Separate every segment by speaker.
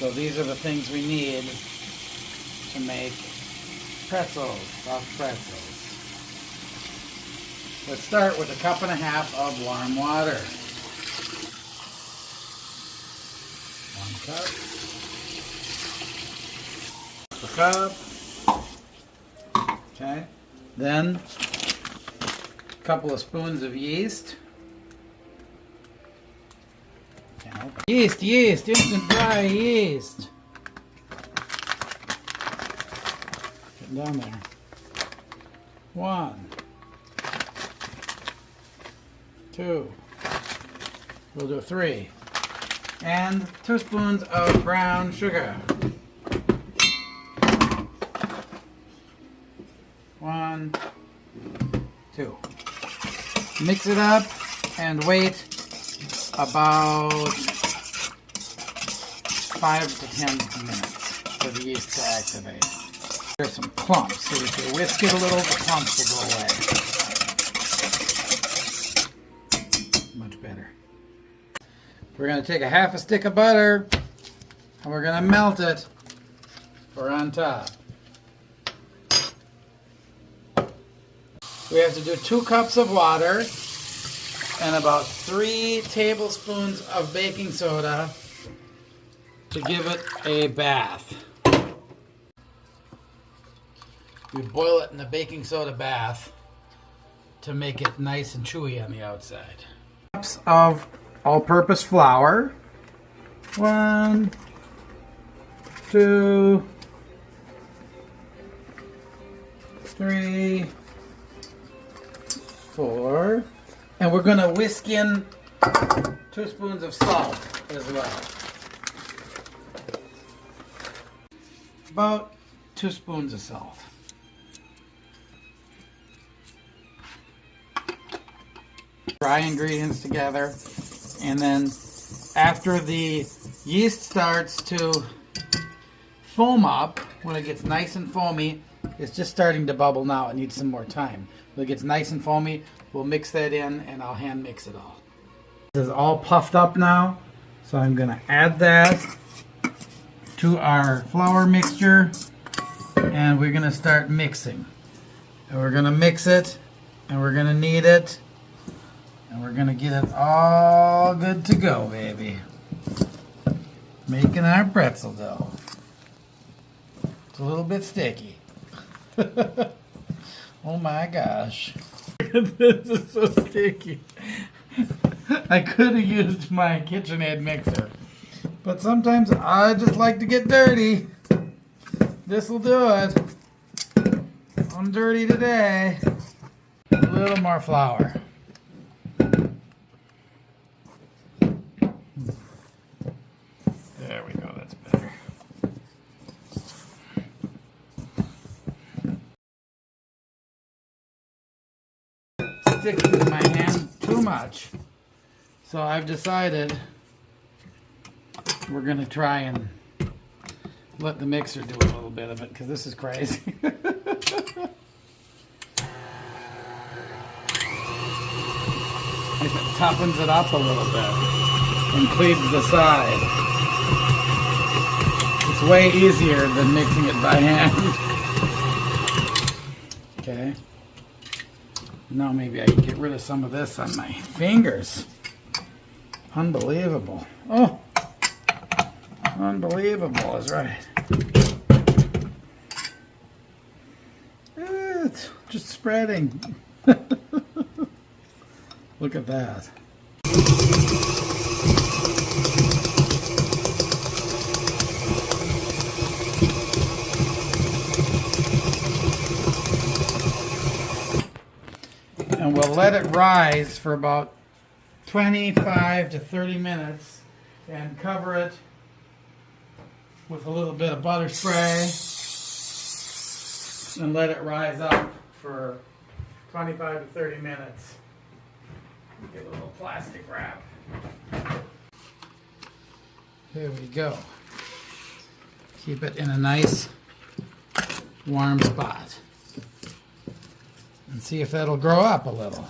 Speaker 1: So these are the things we need to make pretzels, soft pretzels. Let's start with 1.5 cups of warm water. 1 cup. Okay. Then a couple of spoons of yeast. Yeast, instant dry yeast. Get down there. 1, 2, we'll do 3, and 2 spoons of brown sugar. 1, 2. Mix it up and wait about 5 to 10 minutes for the yeast to activate. There's some clumps, so if you whisk it a little, the clumps will go away. Much better. We're going to take 1/2 stick of butter and we're going to melt it for on top. We have to do 2 cups of water and about 3 tablespoons of baking soda to give it a bath. We boil it in a baking soda bath to make it nice and chewy on the outside. Cups of all-purpose flour. 1, 2, 3, 4. And we're going to whisk in 2 spoons of salt as well. About 2 spoons of salt. Dry ingredients together, and then after the yeast starts to foam up, when it gets nice and foamy, it's just starting to bubble now, it needs some more time. When it gets nice and foamy, we'll mix that in and I'll hand mix it all. This is all puffed up now, so I'm going to add that to our flour mixture and we're going to start mixing. And we're going to mix it and we're going to knead it and we're going to get it all good to go, baby. Making our pretzel dough. It's a little bit sticky. Oh my gosh. This is so sticky. I could have used my KitchenAid mixer, but sometimes I just like to get dirty. This will do it. I'm dirty today. A little more flour. There we go, that's better. Sticking to my hand too much. So I've decided we're going to try and let the mixer do a little bit of it because this is crazy. If it toughens it up a little bit and cleaves the side, it's way easier than mixing it by hand. Okay. Now maybe I can get rid of some of this on my fingers. Unbelievable. Oh, unbelievable is right. It's just spreading. Look at that. And we'll let it rise for about 25 to 30 minutes and cover it with a little bit of butter spray and let it rise up for 25 to 30 minutes. Get a little plastic wrap. Here we go. Keep it in a nice warm spot. And see if that'll grow up a little.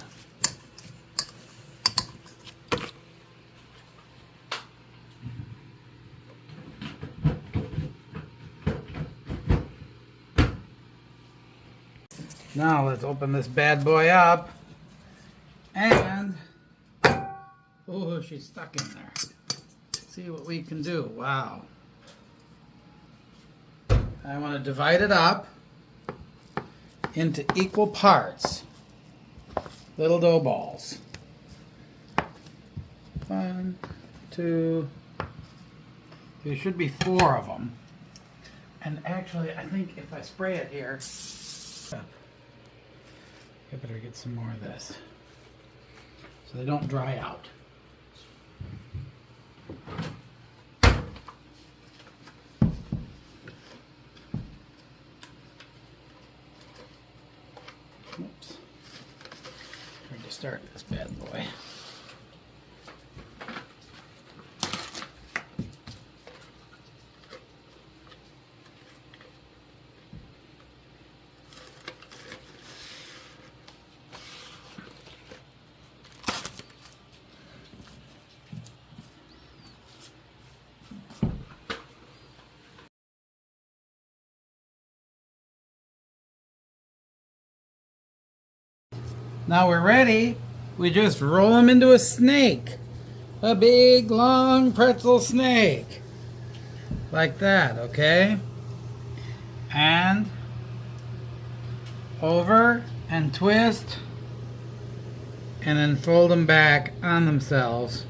Speaker 1: Now let's open this bad boy up. And, oh, she's stuck in there. Let's see what we can do. Wow. I want to divide it up into equal parts. Little dough balls. 1, 2, there should be 4 of them. And actually, I think if I spray it here, I better get some more of this so they don't dry out. Oops. Trying to start this bad boy. Now we're ready. We just roll them into a snake. A big, long pretzel snake. Like that, okay? And over and twist. And then fold them back on themselves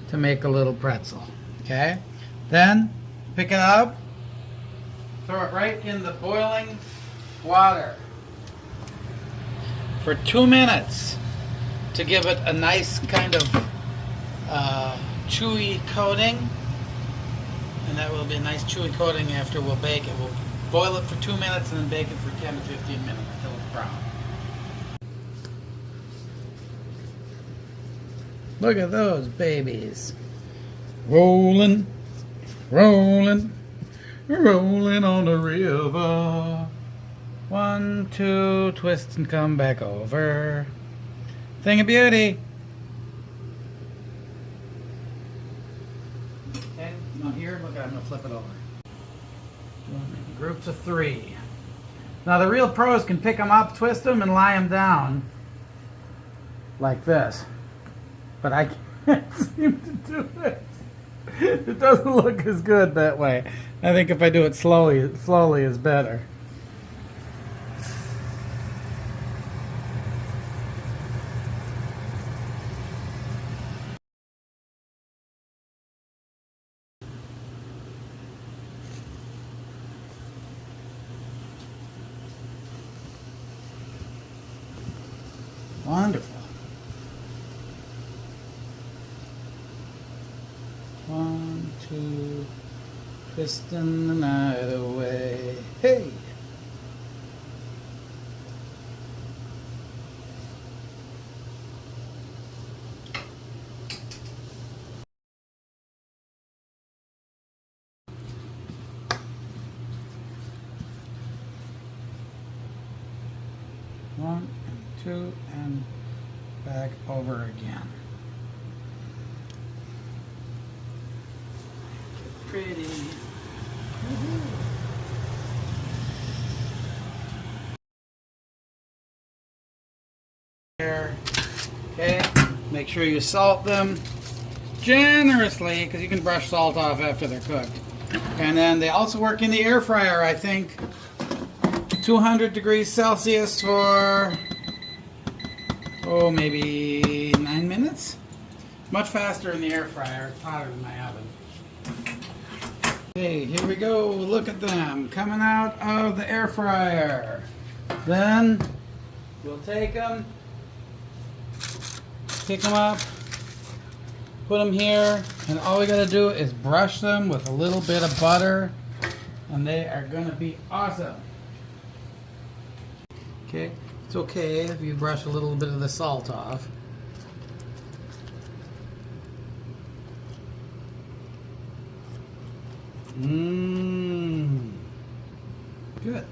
Speaker 1: to make a little pretzel, okay? Then pick it up. Throw it right in the boiling water for 2 minutes to give it a nice kind of chewy coating. And that will be a nice chewy coating after we'll bake it. We'll boil it for 2 minutes and then bake it for 10 to 15 minutes until it's brown. Look at those babies. Rolling, rolling, rolling on the river. 1, 2, twist and come back over. Thing of beauty. Okay, now here, look, I'm going to flip it over. Groups of 3. Now the real pros can pick them up, twist them, and lie them down. Like this. But I can't seem to do it. It doesn't look as good that way. I think if I do it slowly is better. Wonderful. 1, 2, twisting the night away. Hey! One and 2 and back over again. Pretty. There. Okay. Make sure you salt them generously because you can brush salt off after they're cooked. And then they also work in the air fryer, I think. 200 degrees Celsius for, oh, maybe 9 minutes? Much faster in the air fryer. It's hotter than my oven. Okay, here we go. Look at them coming out of the air fryer. Then we'll take them, pick them up, put them here, and all we gotta do is brush them with a little bit of butter, and they are gonna be awesome. Okay, it's okay if you brush a little bit of the salt off. Good.